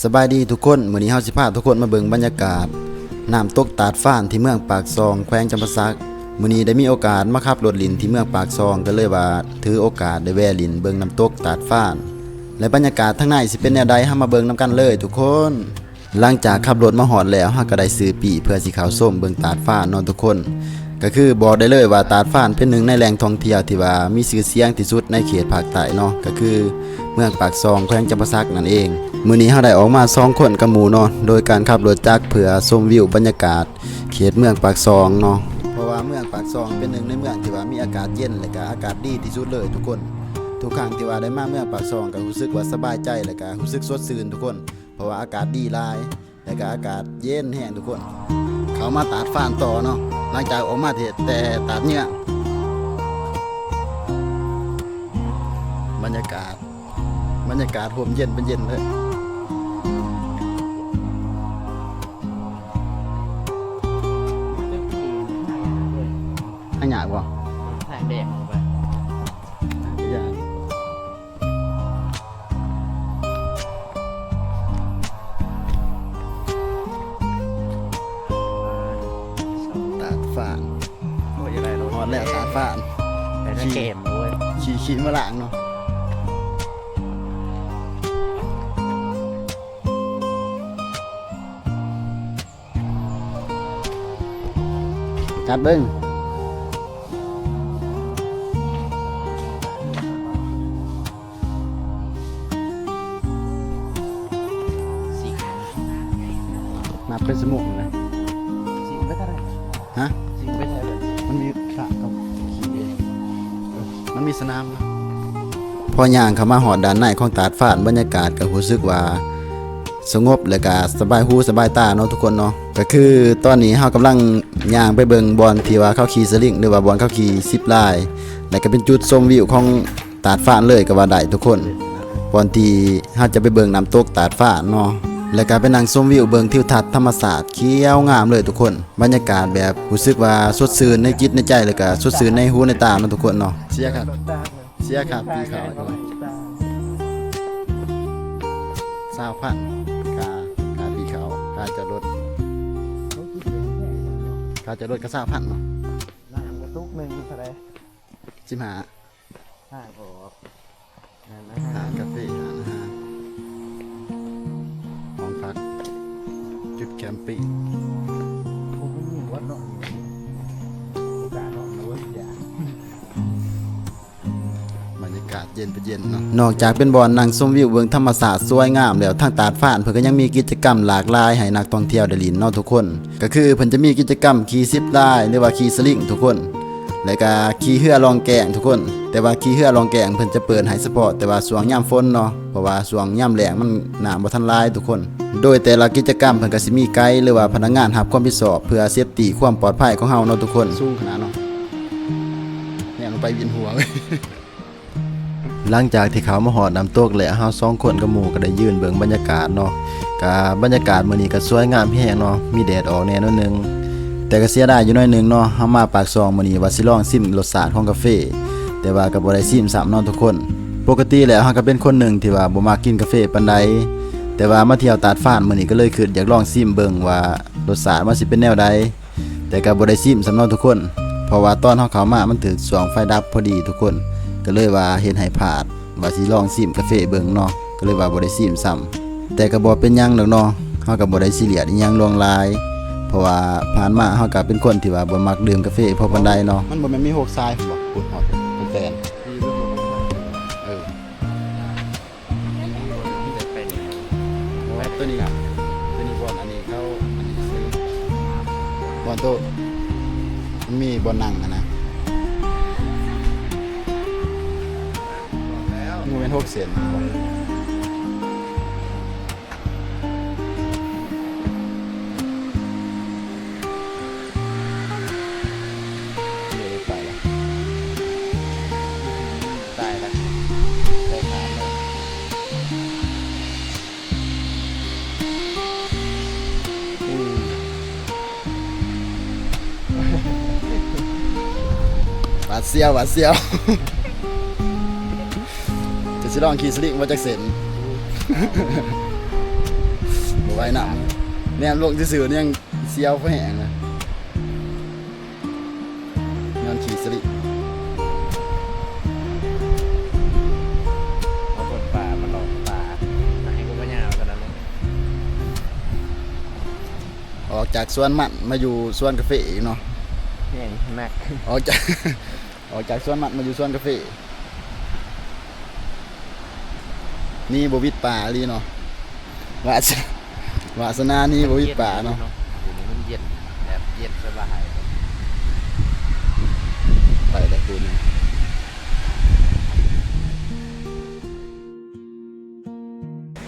สบายดีทุกคนมื้อนี้เฮาสิพาทุกคนมาเบิ่งบรรยากาศน้ำตกตาดฟ้านที่เมืองปากซองแขวงจำปาสักมื้อนี้ได้มีโอกาสมาขับรถลินที่เมืองปากซองก็เลยว่าถือโอกาสได้แวะลินเบิ่งน้ำตกตาดฟ้านและบรรยากาศข้างในสิเป็นแนวใดเฮามาเบิ่งนํกันเลยทุกคนหลังจากขับรถมาฮอดแล้วเฮาก็ได้ซื้อปีเพื่อสิเข้าชมเบิ่งตาดฟ้านเนาะทุกคนก็คือบอกได้เลยว่าตาดฟ้านเป็นหนึ่งในแหล่งท่องเที่ยวที่ว่ามีชื่อเสียงที่สุดในเขตภาคใต้เนาะก็คือเมืองปากซองแขวงจำปาสักนั่นเองมื้อนี้เฮาได้ออกมา2คนกับหมู่เนาะโดยการขับรถจักรเพื่อชมวิวบรรยากาศเขตเมืองปากซองเนาะเพราะว่าเมืองปากซองเป็นหนึ่งในเมืองที่ว่ามีอากาศเย็นและก็อากาศดีที่สุดเลยทุกคนทุกครั้งที่ว่าได้มาเมืองปากซองก็รู้สึกว่าสบายใจและก็รู้สึกสดชื่นทุกคนเพราะว่าอากาศดีหลายและก็อากาศเย็นแห้งทุกคนเขามาตาดฟ้านต่อเนาะหลังจากออกมาแต่ตาดเนี่ยบรรยากาศโฮมเย็นเป็นเย็นเลยอันหยาบกว่า ถ่ายแดงลงไป หยาบตาดฟ้าน โอ้ยอะไรรถ ฮอดแล้วตาดฟ้าน แต่ถ้าเกมด้วย ขี่มาล้างเนาะจัดเบิ้ง สิ นับเป็นสมุกเลย สิไม่เท่าไหร่ ฮะ สิไม่เท่าไหร่ มันมีขะกับขี่มันมีสนามเนาะพอย่างเข้ามาหอดด้านในของตาดฟ้านบรรยากาศก็รู้สึกว่าสงบและก็สบายหูสบายตาเนาะทุกคนเนาะก็คือตอนนี้เฮากำลังย่างไปเบิ่งบอลที่ว่าเขาขี่สลิงหรือว่าบอลเขาขี่ซิปไลน์และก็เป็นจุดชมวิวของตาดฟ้านเลยก็ว่าได้ทุกคนบอลที่เฮาจะไปเบิ่งน้ำตกตาดฟ้านเนาะแล้วก็ไปนั่งชมวิวเบิ่งทิวทัศน์ธรรมศาสตร์เขียวงามเลยทุกคนบรรยากาศแบบรู้สึกว่าสดชื่นในจิตในใจแล้วก็สดชื่นในหูในตาเนาะทุกคนเนาะเสียครับปีขาว20,000ค่าปีขาวค่าจอดรถก็20,000เนาะ น้ำกระตุกหนึ่งเท่าไหร่ 15 ห้าออกนั่นนะ อาหารกาแฟอาหารห้องพักจุดแคมปิ้ง ผมไม่มีวัดเนาะโอกาสเนาะหรือว่าอย่า บรรยากาศเย็นเป็นเย็นเนาะนอกจากเป็นบ่อนนั่งชมวิวเบิ่งธรรมศาสตร์สวยงามแล้วทางตาดฟ้านเพิ่นก็ยังมีกิจกรรมหลากหลายให้นักท่องเที่ยวได้ลินเนาะทุกคนก็คือเพิ่นจะมีกิจกรรมขี่ซิปไลน์หรือว่าขี่สลิงทุกคนแล้วก็ขี่เรือลองแกงทุกคน แต่ว่าขี่เรือลองแกงเพิ่นจะเปิดให้เฉพาะแต่ว่าช่วงยามฝนเนาะเพราะว่าช่วงยามแล้งมันน้ำบ่ทันหลายทุกคน โดยแต่ละกิจกรรมเพิ่นก็สิมีไกด์หรือว่าพนักงานรับความผิดชอบเพื่อเซฟตี้ความปลอดภัยของเฮาเนาะทุกคนสูงขนาดเนาะเนี่ยลงไปวินหัวเลย หลังจากที่เขามาหอดน้ำตกแล้วเฮา2คนกับหมู่ก็ได้ยืนเบิ่งบรรยากาศเนาะก็บรรยากาศมื้อนี้ก็สวยงามแฮงเนาะมีแดดออกแน่นอนนึงแต่ก็เสียดายอยู่หน่อยนึงเนาะเฮามาปากซองมื้อนี้ว่าสิลองชิมรสชาติของกาแฟแต่ว่าก็บ่ได้ชิมซ้ำเนาะทุกคนปกติแล้วเฮาก็เป็นคนหนึ่งที่ว่าบ่มักกินกาแฟปานใดแต่ว่ามาเที่ยวตาดฟ้านมื้อนี้ก็เลยคิดอยากลองชิมเบิ่งว่ารสชาติมันสิเป็นแนวใดแต่ก็บ่ได้ชิมซ้ำเนาะทุกคนเพราะว่าตอนเฮาเข้ามามันถึกช่วงไฟดับพอดีทุกคนก็เลยว่าเฮ็ดให้พลาดว่าสิลองซิมกาแฟเบิ่งเนาะก็เลยว่าบ่ได้ซิมซ้ำแต่ก็บ่เป็นหยังดอกเนาะเฮาก็บ่ได้ซีเรียสอีหยังลวงลายเพราะว่าผ่านมาเฮาก็เป็นคนที่ว่าบ่มักดื่มกาแฟพอปานใดเนาะมันบ่แม่นมีโหกทรายบ่พูดฮอดเป็นแฟนเออ ที่จะเป็น ตัวนี้บอลอันนี้เขาอันนี้ซื้อบอลโตมันมีบอลนั่งอะนะงูเป็น6 เซนไปแล้วตายแล้วได้ขาดแล้วหวาดเสียว จะสิลองขี่สลิงมาจากเส้น ไว้น้ำเนี่ยลงซื่อๆนี่ยังเสียวเพราะแห้งนะย้อนขี่สลิ เอาคนป่ามาหลอกป่าให้กูพญาเอาตอนนั้นเลย ออกจากสวนมันมาอยู่สวนกาแฟอีกเนาะ แห้งหนัก ออกจาก ออกจากสวนมันมาอยู่สวนกาแฟนี่บวิดป่าลีเนาะวาสนานี่บวิดป่าเนาะ อยู่นี่มันเย็นแบบเย็นสบาย ไปแต่คุณ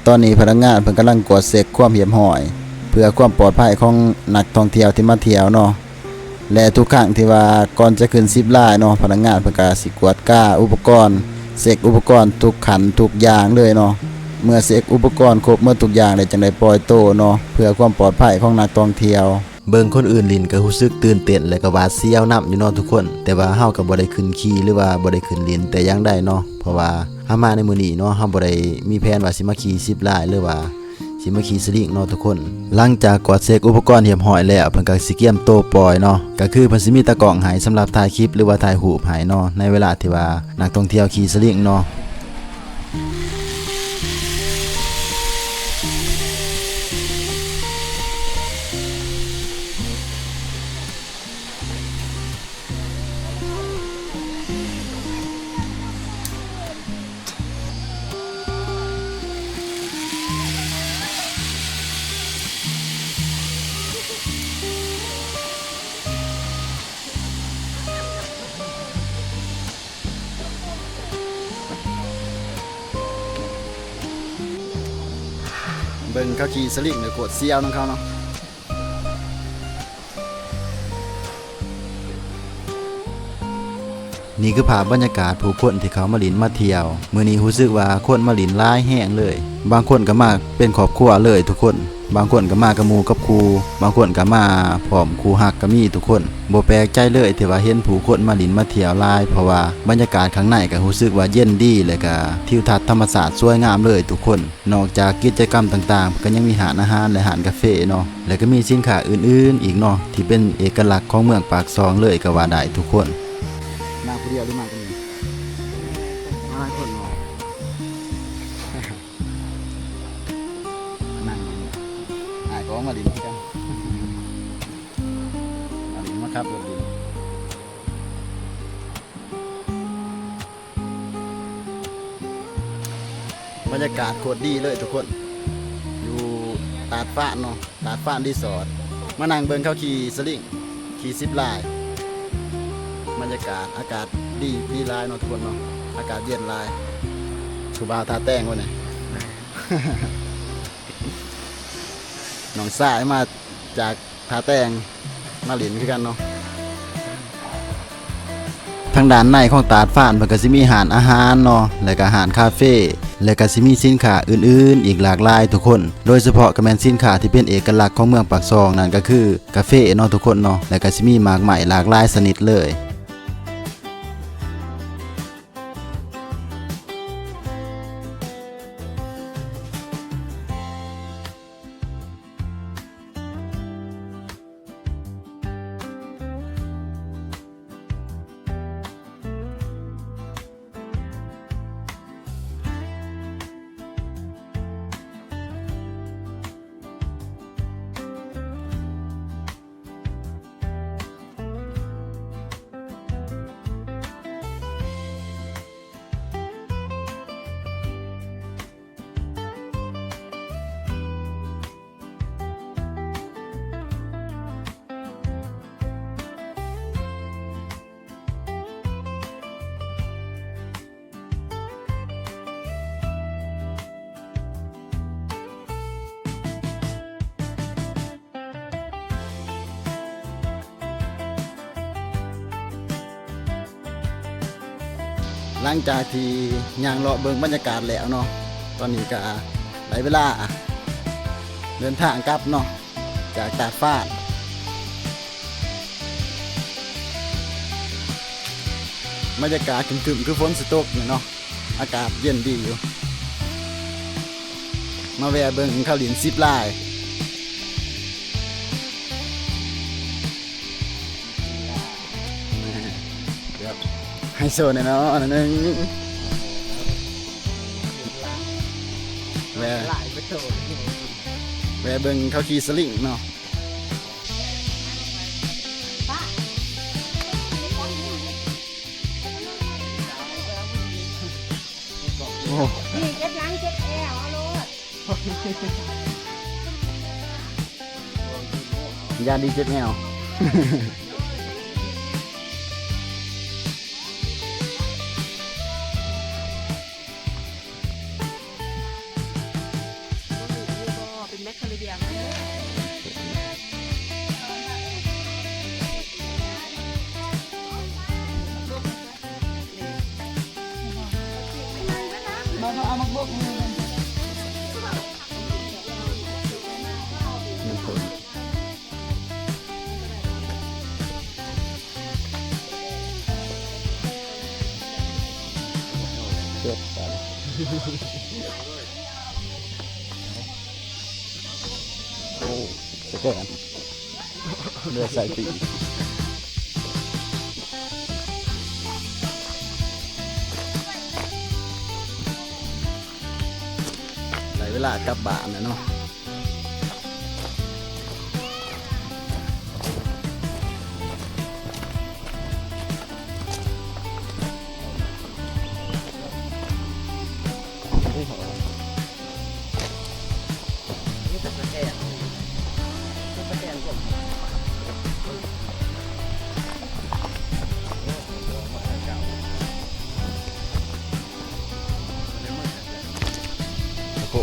ตอนนี้พนักงานเพิ่นกำลังกวดเช็คความเหี่ยมห้อย เพื่อความปลอดภัยของนักท่องเที่ยวที่มาเที่ยวเนาะและทุกครั้งที่ว่าก่อนจะขึ้น10ลายเนาะพนักงานเพิ่นก็สิกวดก้าอุปกรณ์เช็คอุปกรณ์ทุกขันทุกอย่างเลยเนาะเมื่อเช็คอุปกรณ์ครบหมดทุกอย่างแล้วจังได้ปล่อยโตเนาะเพื่อความปลอดภัยของนักท่องเที่ยวเบิ่งคนอื่นลินก็รู้สึกตื่นเต้นและก็หวาดเสียวนํอยู่เนาะทุกคนแต่ว่าเฮาก็บ่ได้ขึ้นขี่หรือว่าบ่ได้ขึ้นลินแต่ยังได้เนาะเพราะว่าเฮามาในมื้อนี้เนาะเฮาบ่ได้มีแผนว่าสิมาขี่10ลายหรือว่าสิมาขี่สลิงเนาะทุกคนหลังจากกวาดเช็คอุปกรณ์เหี่ยมห้อยแล้วเพิ่นก็สิเกียมโตปล่อยเนาะก็คือเพิ่นสิมีตะกล้องให้สำหรับถ่ายคลิปหรือว่าถ่ายรูปให้เนาะในเวลาที่ว่านักท่องเที่ยวขี่สลิงเนาะเบิ่งเขาขี่สลิงเนี่ยโคตรเสียวนํเขาเนาะนี่คือภาพบรรยากาศผู้คนที่เขามาลินมาเที่ยวมื้อนี้รู้สึกว่าคนมาลินหลายแห้งเลยบางคนก็มาเป็นครอบครัวเลยทุกคนบางคนก็มากับหมู่กับครูบางคนก็มาพร้อมครูฮักก็มีทุกคนบ่แปลกใจเลยที่ว่าเห็นผู้คนมาลินมาเที่ยวหลายเพราะว่าบรรยากาศข้างในก็รู้สึกว่าเย็นดีและก็ทิวทัศน์ธรรมชาติสวยงามเลยทุกคนนอกจากกิจกรรมต่างๆก็ยังมีร้านอาหารและร้านกาแฟเนาะแล้วก็มีสินค้าอื่นๆอีกเนาะที่เป็นเอกลักษณ์ของเมืองปากซองเลยก็ว่าได้ทุกคนมาผู้เดียวหรือมากันมาคนเนาะนั่งหายของมาดินกันมาดินมาครับรถดินบรรยากาศโคตรดีเลยทุกคนอยู่ตาดฟ้านเนาะตาดฟ้านรีสอร์ทมานั่งเบิ่งเขาขี่สลิงขี่10ลายบรรยากาศอากาศดีลายเนาะทุกคนเนาะอากาศเย็นลายถูบ่าวทาแต้งวะเนี่ย น้องสายมาจากทาแต้งมาหลินคือกันเนาะทางด้านในของตาดฟ้านเพิ่นก็สิมีอาหารเนาะและก็อาหารคาเฟ่และก็สิมีสินค้าอื่นๆอีกหลากหลายทุกคนโดยเฉพาะก็แม่นสินค้าที่เป็นเอกลักษณ์ของเมืองปากซองนั่นก็คือกาแฟเนาะทุกคนเนาะและก็สิมีมากมายหลากหลายชนิดเลย หลังจากที่ย่างเลาะเบิ่งบรรยากาศแล้วเนาะตอนนี้ก็ได้เวลาเดินทางกลับเนาะจากตาดฟ้านบรรยากาศครึมๆคือฝนสิตกเนาะอากาศเย็นดีอยู่มาแวะเบิ่งเขาหลิน10ลาย โซนเนาะอันนึงแว หลายไปโต แวเบิ่งเขาขี่สลิงเนาะโอ้ นี่เจ็ดหลังเจ็ดแอลเอาโลด ยาดีเจ็ดแนว เป็นแมคคาเรเดียม เราเอามาบกมือกัน มันผลเจ็บไปโอ้สแกนเลือดใส่ปีหลายเวลากลับบ้านนะเนาะ